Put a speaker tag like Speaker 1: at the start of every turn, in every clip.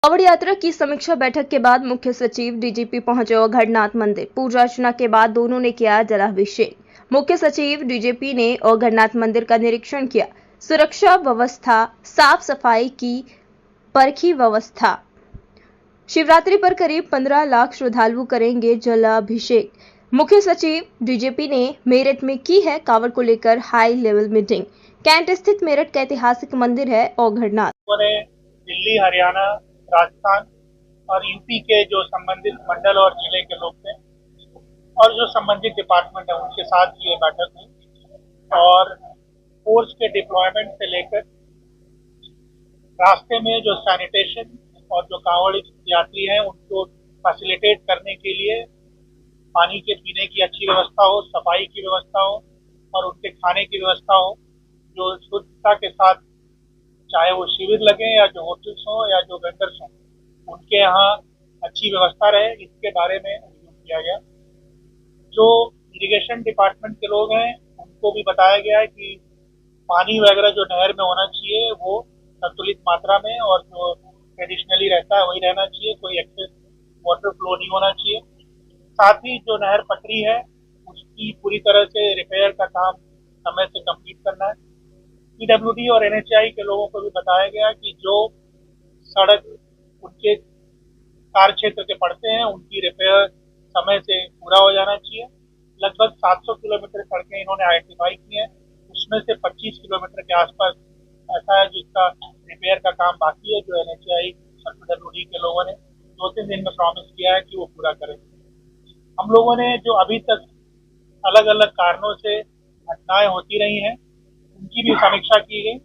Speaker 1: कांवड़ यात्रा की समीक्षा बैठक के बाद मुख्य सचिव डीजीपी पहुंचे ओघड़नाथ मंदिर। पूजा अर्चना के बाद दोनों ने किया जलाभिषेक। मुख्य सचिव डीजीपी ने ओघड़नाथ मंदिर का निरीक्षण किया। सुरक्षा व्यवस्था, साफ सफाई की परखी व्यवस्था। शिवरात्रि पर करीब 15 लाख श्रद्धालु करेंगे जलाभिषेक। मुख्य सचिव डीजीपी ने मेरठ में की है कांवड़ को लेकर हाई लेवल मीटिंग। कैंट स्थित मेरठ का ऐतिहासिक मंदिर है ओघड़नाथ।
Speaker 2: दिल्ली, हरियाणा, राजस्थान और यूपी के जो संबंधित मंडल और जिले के लोग थे और जो संबंधित डिपार्टमेंट है उनके साथ ये बैठक हुई और फोर्स के डिप्लॉयमेंट से लेकर रास्ते में जो सैनिटेशन और जो कांवड़ यात्री हैं उनको फैसिलिटेट करने के लिए पानी के पीने की अच्छी व्यवस्था हो, सफाई की व्यवस्था हो और उनके खाने की व्यवस्था हो, जो शुद्धता के साथ, चाहे वो शिविर लगे या जो होटल्स हो या जो वेंडर्स हो, उनके यहाँ अच्छी व्यवस्था रहे, इसके बारे में रिव्यू किया गया। जो इरिगेशन डिपार्टमेंट के लोग हैं उनको भी बताया गया है कि पानी वगैरह जो नहर में होना चाहिए वो संतुलित मात्रा में और जो ट्रेडिशनली रहता है वही रहना चाहिए, कोई एक्सेस वाटर फ्लो नहीं होना चाहिए। साथ ही जो नहर पटरी है उसकी पूरी तरह से रिपेयर का काम समय से कंप्लीट करना है। पीडब्ल्यूडी और एनएचआई के लोगों को भी बताया गया कि जो सड़क उनके कार्य क्षेत्र के पड़ते हैं उनकी रिपेयर समय से पूरा हो जाना चाहिए। लगभग 700 किलोमीटर सड़कें इन्होंने आइडेंटिफाई की हैं, उसमें से 25 किलोमीटर के आसपास ऐसा है जिसका रिपेयर का काम बाकी है, जो एनएचआई और पीडब्ल्यूडी के लोगों ने 2-3 दिन में प्रॉमिस किया है कि वो पूरा करेंगे। हम लोगों ने जो अभी तक अलग अलग कारणों से घटनाएं होती रही हैं उनकी भी समीक्षा की गई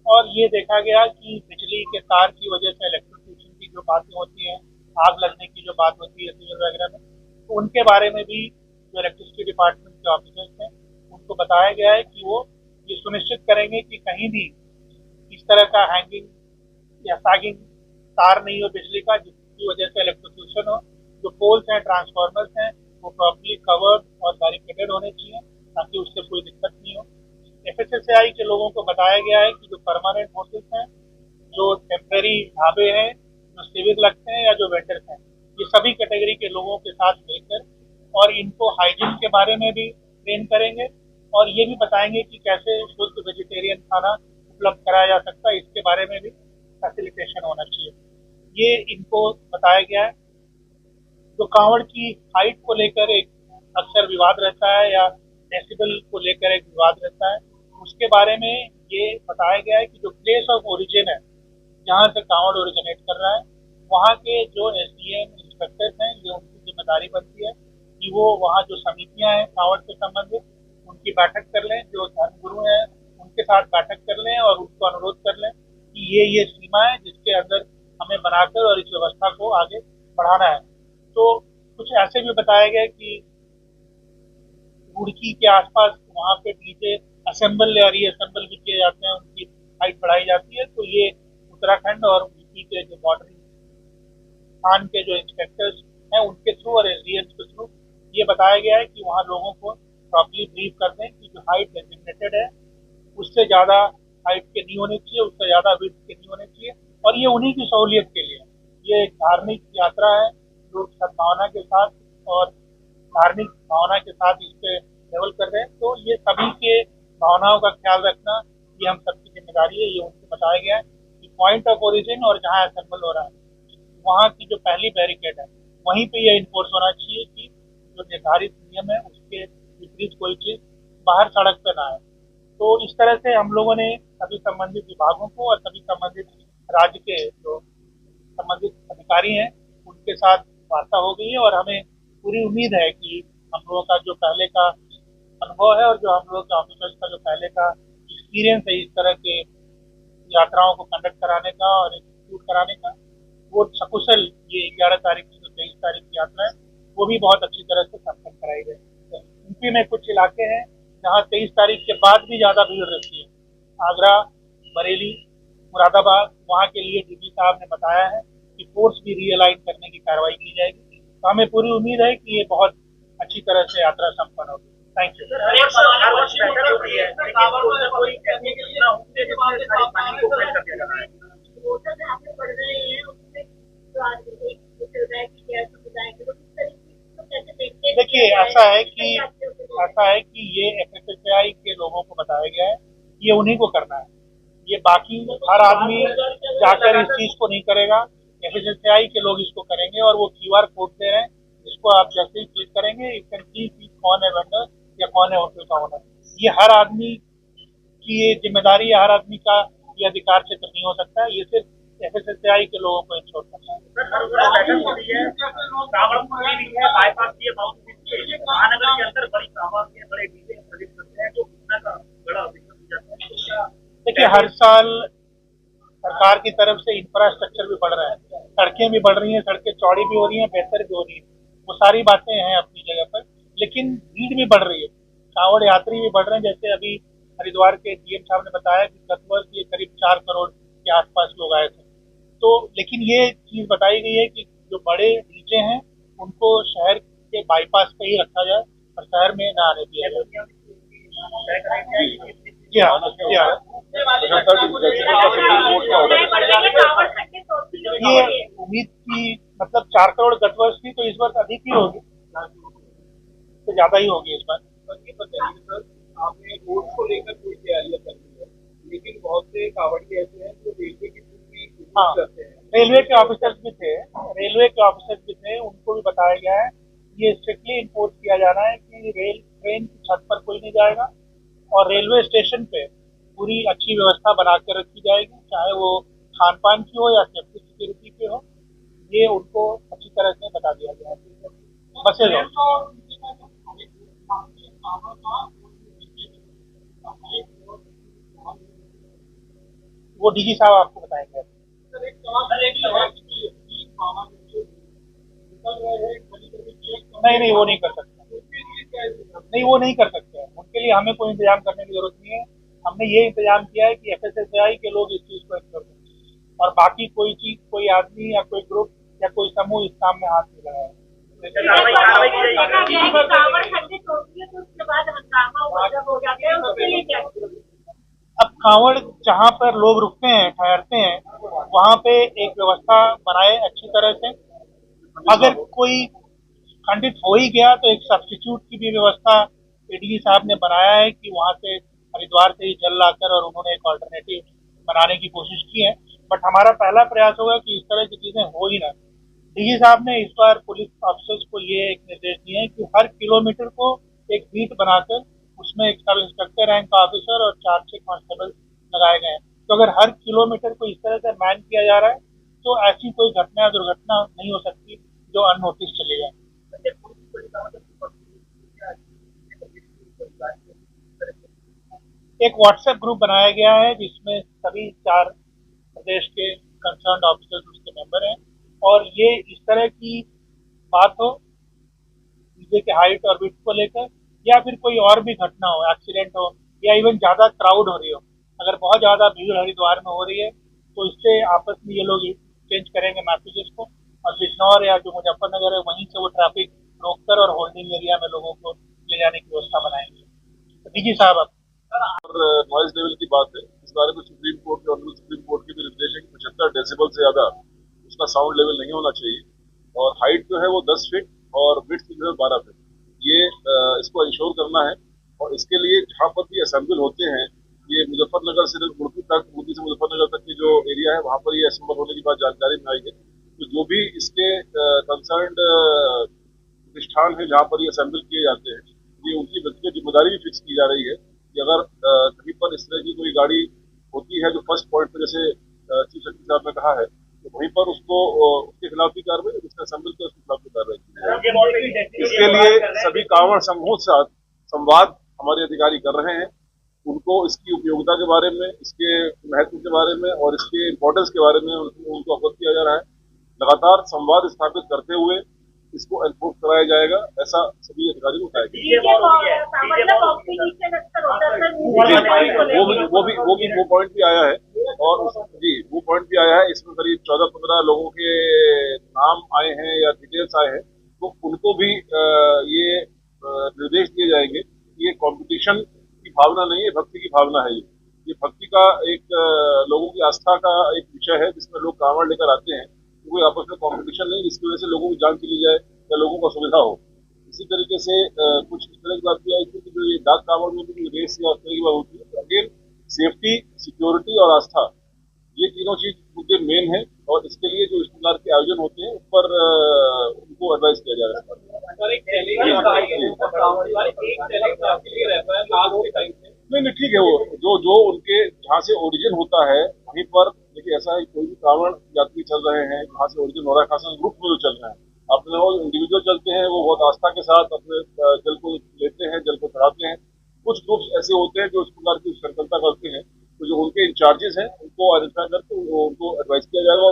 Speaker 2: और ये देखा गया कि बिजली के तार की वजह से इलेक्ट्रिसिटी की जो बातें होती हैं, आग लगने की जो बात होती है सिविल वगैरह में, तो उनके बारे में भी जो इलेक्ट्रिसिटी डिपार्टमेंट के ऑफिसर्स हैं उनको बताया गया है कि वो ये सुनिश्चित करेंगे कि कहीं भी इस तरह का हैंगिंग या सैगिंग तार नहीं हो बिजली का, जिसकी वजह से इलेक्ट्रोक्यूशन हो। जो पोल्स हैं, ट्रांसफार्मर्स हैं, वो प्रॉपर्ली कवर्ड और बैरिकेडेड होने चाहिए ताकि उससे कोई दिक्कत नहीं हो। एफएसएसएआई के लोगों को बताया गया है कि जो परमानेंट होटल्स हैं, जो टेम्परेरी ढाबे हैं, जो सिविल लगते हैं या जो वेंडर्स हैं, ये सभी कैटेगरी के लोगों के साथ मिलकर और इनको हाइजीन के बारे में भी ट्रेन करेंगे और ये भी बताएंगे कि कैसे शुद्ध वेजिटेरियन खाना उपलब्ध कराया जा सकता है, इसके बारे में भी फैसिलिटेशन होना चाहिए। ये इनको बताया गया है। जो कांवड़ की हाइट को लेकर एक अक्सर विवाद रहता है या डेसिबल को लेकर एक विवाद रहता है, उसके बारे में ये बताया गया है कि जो प्लेस ऑफ ओरिजिन है जहाँ से कांवड़ ओरिजिनेट कर रहा है, वहाँ के जो एसडीएम इंस्पेक्टर्स हैं, ये उनकी जिम्मेदारी बनती है कि वो वहाँ जो समितियाँ हैं कांवड़ से संबंधित उनकी बैठक कर लें, जो धर्मगुरु हैं उनके साथ बैठक कर लें और उनको अनुरोध कर लें कि ये सीमा है जिसके अंदर हमें बनाकर और इस व्यवस्था को आगे बढ़ाना है। तो कुछ ऐसे भी बताया गया कि रुड़की के आसपास वहाँ पे डीजे असेंबल या रीअसेंबल भी किए जाते हैं, उनकी हाइट बढ़ाई जाती है। तो ये उत्तराखंड और यूपी के जो बॉर्डरिंग स्थान के जो इंस्पेक्टर्स हैं उनके थ्रू और एसडीएम के थ्रू ये बताया गया है कि वहाँ लोगों को प्रॉपर्ली ब्रीफ कर दें कि जो हाइट डेजिग्नेटेड है उससे ज़्यादा हाइट के नहीं होने चाहिए, उससे ज़्यादा विड्थ के नहीं होने चाहिए और ये उन्हीं की सहूलियत के लिए। ये एक धार्मिक यात्रा है, लोग सद्भावना के साथ और धार्मिक भावना के साथ इस पे लेवल कर रहे हैं, तो ये सभी के भावनाओं का ख्याल रखना ये हम सबकी जिम्मेदारी है। ये उनको बताया गया है कि पॉइंट ऑफ ओरिजिन और जहाँ असेंबल हो रहा है वहाँ की जो पहली बैरिकेड है वहीं पे ये इन्फोर्स होना चाहिए कि जो निर्धारित नियम है उसके विपरीत कोई चीज बाहर सड़क पे ना आए। तो इस तरह से हम लोगों ने सभी संबंधित विभागों को और सभी संबंधित राज्य के जो संबंधित अधिकारी हैं उनके साथ वार्ता हो गई है और हमें पूरी उम्मीद है कि हम लोगों का जो पहले का अनुभव है और जो हम लोगों के ऑफिसर्स का जो पहले का एक्सपीरियंस है इस तरह के यात्राओं को कंडक्ट कराने का और एग्जीक्यूट कराने का, वो सकुशल ये 11 तारीख से 23 तारीख की यात्रा है वो भी बहुत अच्छी तरह से संपन्न कराई गई। यूपी में कुछ इलाके हैं जहाँ 23 तारीख के बाद भी ज़्यादा भीड़ रहती है, आगरा, बरेली, मुरादाबाद, वहाँ के लिए डीजी साहब ने बताया है कि फोर्स भी रीअलाइन करने की कार्रवाई की जाएगी। तो हमें पूरी उम्मीद है कि ये बहुत अच्छी तरह से यात्रा संपन्न होगी। Thank you. ऐसा है कि ये FSSAI के लोगों को बताया गया है, ये उन्हीं को करना है। ये बाकी हर आदमी जाकर इस चीज को नहीं करेगा, FSSAI के लोग इसको करेंगे और वो QR कोड दे रहे हैं, जिसको आप जैसे ही क्लिक करेंगे यू कैन सी कि कौन है वेंडर या कौन है होटल का ओनर। ये हर आदमी की ये जिम्मेदारी है, हर आदमी का ये अधिकार क्षेत्र नहीं हो सकता है, ये सिर्फ FSSAI के लोगों को इंश्योर करना है।
Speaker 3: बाईपास महानगर के अंदर बड़ी बड़े डीजे करते हैं, तो बड़ा
Speaker 2: देखिए, हर साल सरकार की तरफ से इंफ्रास्ट्रक्चर भी बढ़ रहा है, सड़कें भी बढ़ रही हैं, सड़कें चौड़ी भी हो रही हैं, बेहतर भी हो रही है, वो सारी बातें हैं अपनी जगह पर, लेकिन भीड़ भी बढ़ रही है, कांवड़ यात्री भी बढ़ रहे हैं। जैसे अभी हरिद्वार के DM साहब ने बताया कि गत वर्ष ये करीब 4 करोड़ के आसपास लोग आए थे। तो लेकिन ये चीज बताई गई है कि जो बड़े डीजे हैं उनको शहर के बाईपास पे ही रखा जाए और शहर में न आने दिया जाए। जी हाँ, जी हाँ। ये उम्मीद की मतलब 4 करोड़ गत वर्ष की, तो इस वर्ष अधिक ही होगी, तो ज्यादा ही होगी इस बार।
Speaker 3: ये बताइए सर, आपने रोड को लेकर कोई तैयारियां कर ली है, लेकिन बहुत से कांवड़िए ऐसे हैं जो रेलवे की
Speaker 2: हाँ, रेलवे के ऑफिसर्स भी थे, उनको भी बताया गया है, ये स्ट्रिक्टली इन्फोर्स किया जाना है कि ट्रेन की छत पर कोई नहीं जाएगा और रेलवे स्टेशन पे पूरी अच्छी व्यवस्था बना कर रखी जाएगी, चाहे वो खान पान की हो या सेफ्टी सिक्योरिटी की हो, ये उनको अच्छी तरह से बता दिया गया है। बसेज वो DG साहब आपको बताएंगे। नहीं, वो नहीं कर सकते, नहीं वो नहीं कर सकते हैं, उनके लिए हमें कोई इंतजाम करने की जरूरत नहीं है। हमने ये इंतजाम किया है कि FSSAI के लोग इस चीज को एक्सप्लोर करें और बाकी कोई चीज, कोई आदमी या कोई ग्रुप या कोई समूह इस काम में हाथ नहीं लगाए। अब कांवड़ जहाँ पर लोग रुकते हैं, ठहरते हैं, वहाँ पे एक व्यवस्था बनाए अच्छी तरह से। अगर कोई खंडित हो ही गया तो एक सब्स्टिट्यूट की भी व्यवस्था ADG साहब ने बनाया है कि वहाँ से हरिद्वार से ही जल लाकर और उन्होंने एक ऑल्टरनेटिव बनाने की कोशिश की है। बट हमारा पहला प्रयास होगा कि इस तरह की चीजें हो ही ना। DG साहब ने इस बार पुलिस ऑफिसर्स को ये एक निर्देश दिए हैं कि हर किलोमीटर को एक बीट बनाकर उसमें एक सब इंस्पेक्टर रैंक का ऑफिसर और 4-6 कांस्टेबल लगाए गए हैं। तो अगर हर किलोमीटर को इस तरह से मैन किया जा रहा है तो ऐसी कोई घटना या दुर्घटना नहीं हो सकती जो अननोटिस चली जाए। एक व्हाट्सएप ग्रुप बनाया गया है जिसमें सभी 4 प्रदेश के कंसर्न ऑफिसर्स उसके मेंबर हैं और ये इस तरह की बात हो डीजे के हाइट और विड्थ को लेकर या फिर कोई और भी घटना हो, एक्सीडेंट हो या इवन ज्यादा क्राउड हो रही हो, अगर बहुत ज्यादा भीड़ हरिद्वार में हो रही है तो इससे आपस में ये लोग चेंज करेंगे मैसेजेस को और बिजनौर या जो मुजफ्फरनगर है वहीं से वो ट्रैफिक रोककर और होल्डिंग एरिया में लोगों को ले जाने की व्यवस्था बनाएंगे। तो DG साहब आप
Speaker 4: नॉइज लेवल की बात है, इस बारे में सुप्रीम कोर्ट के ऑनरेबल सुप्रीम कोर्ट के भी निर्देश है कि 75 डेसिबल से ज्यादा उसका साउंड लेवल नहीं होना चाहिए और हाइट जो है वो 10 फीट और विड्थ जो है 12 फीट, ये इसको इंश्योर करना है। और इसके लिए जहाँ पर भी असेंबल होते हैं, ये मुजफ्फरनगर से मुर्गी से मुजफ्फरनगर तक की जो एरिया है वहाँ पर ये असेंबल होने की बात जानकारी में आई है। तो जो भी इसके कंसर्न प्रतिष्ठान है जहाँ पर ये असेंबल किए जाते हैं, ये उनकी व्यक्तिगत जिम्मेदारी भी फिक्स की जा रही है कि अगर कहीं पर इस तरह की कोई गाड़ी होती है जो फर्स्ट पॉइंट पर जैसे चीफ सेक्रेटरी साहब ने कहा है, तो वहीं पर उसको उसके खिलाफ भी कार्रवाई, जिसका असेंबल किया उसके खिलाफ भी कार्रवाई की जाएगी। इसके लिए सभी कांवड़ समूह से संवाद हमारे अधिकारी कर रहे हैं, उनको इसकी उपयोगिता के बारे में, इसके महत्व के बारे में और इसके इम्पोर्टेंस के बारे में उनको अवगत किया जा रहा है। लगातार संवाद स्थापित करते हुए इसको एनफोर्स कराया जाएगा, ऐसा सभी अधिकारी को कहा वो पॉइंट भी आया है और वो पॉइंट भी आया है। इसमें करीब 14-15 लोगों के नाम आए हैं या डिटेल्स आए हैं, तो उनको भी ये निर्देश दिए जाएंगे कि ये कंपटीशन की भावना नहीं है, भक्ति की भावना है। ये भक्ति का एक लोगों की आस्था का एक विषय है जिसमें लोग कांवड़ लेकर आते हैं, कोई आपस में कंपटीशन नहीं जिसकी वजह से लोगों की जान चली जाए या लोगों को सुविधा हो। इसी तरीके से कुछ इस तरह की बात भी आई थी कि जो ये डाक कांवड़ में भी रेस या इस तरह की बात होती है, अगेन सेफ्टी, सिक्योरिटी और आस्था, ये तीनों चीज मुद्दे मेन है और इसके लिए जो इस प्रकार के आयोजन होते हैं उस पर उनको एडवाइस किया जा रहा है। नहीं ठीक है, वो जो उनके जहाँ से ओरिजिन होता है वहीं पर देखिए, ऐसा है कोई भी कांवड़ यात्री चल रहे हैं जहाँ से ओरिजिन हो रहा है, खासकर ग्रुप में जो चल रहे हैं, अपने वो इंडिविजुअल चलते हैं, वो बहुत आस्था के साथ अपने जल को लेते हैं, जल को चढ़ाते हैं। कुछ ग्रुप्स ऐसे होते हैं जो इस प्रकार की संकल्पना करते हैं, तो जो उनके इंचार्जेस हैं उनको आइडेंटिफाई करके उनको एडवाइस किया जाएगा और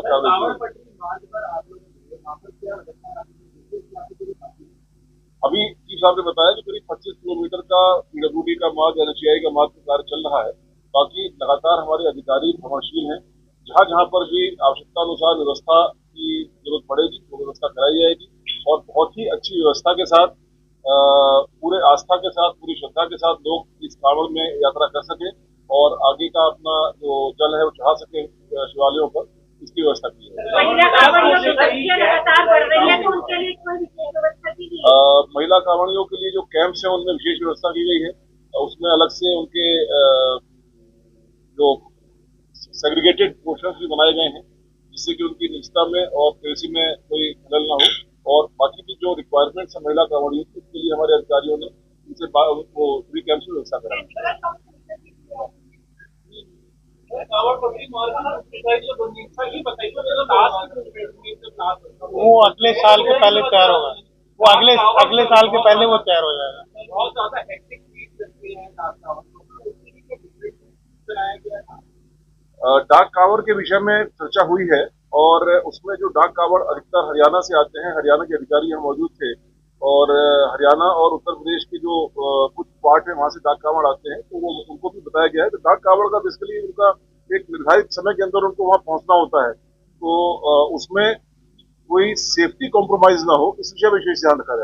Speaker 4: अभी चीफ साहब ने बताया कि करीब 25 किलोमीटर का पीडब्ल्यूडी का मार्ग, एनएचएआई का मार्ग कार्य चल रहा है। बाकी लगातार हमारे अधिकारी भ्रमणशील हैं, जहाँ जहाँ पर भी आवश्यकता अनुसार व्यवस्था की जरूरत पड़ेगी वो व्यवस्था कराई जाएगी और बहुत ही अच्छी व्यवस्था के साथ, पूरे आस्था के साथ, पूरी श्रद्धा के साथ लोग इस कांवड़ में यात्रा कर सके और आगे का अपना जो जल है वो चढ़ा सके शिवालयों पर, इसकी व्यवस्था की है। महिला कांवड़ियों के लिए जो कैंप्स हैं उनमें विशेष व्यवस्था की गई है, उसमें अलग से उनके जो सेग्रीगेटेड पोर्शंस भी बनाए गए हैं जिससे कि उनकी निजता में और प्राइवेसी में कोई खलल ना हो और बाकी की जो रिक्वायरमेंट्स है महिला कांवड़ियों की, उसके लिए हमारे अधिकारियों ने उनसे वो फ्री कैंप्स में व्यवस्था कराई।
Speaker 2: वो अगले साल के पहले तैयार होगा, वो अगले साल के पहले वो तैयार हो जाएगा।
Speaker 3: बहुत ज्यादा हेक्टिक
Speaker 4: डाक कांवड़ के विषय में चर्चा हुई है और उसमें जो डाक कांवड़ अधिकतर हरियाणा से आते हैं, हरियाणा के अधिकारी यहाँ मौजूद थे और हरियाणा और उत्तर प्रदेश के जो कुछ पार्ट है वहां से डाक कांवड़ आते हैं, तो वो उनको भी बताया गया है। तो डाक कांवड़ का बेसिकली उनका एक निर्धारित समय के अंदर उनको वहां पहुंचना होता है, तो उसमें कोई सेफ्टी कॉम्प्रोमाइज ना हो, इस विषय में विशेष ध्यान रखा जाए।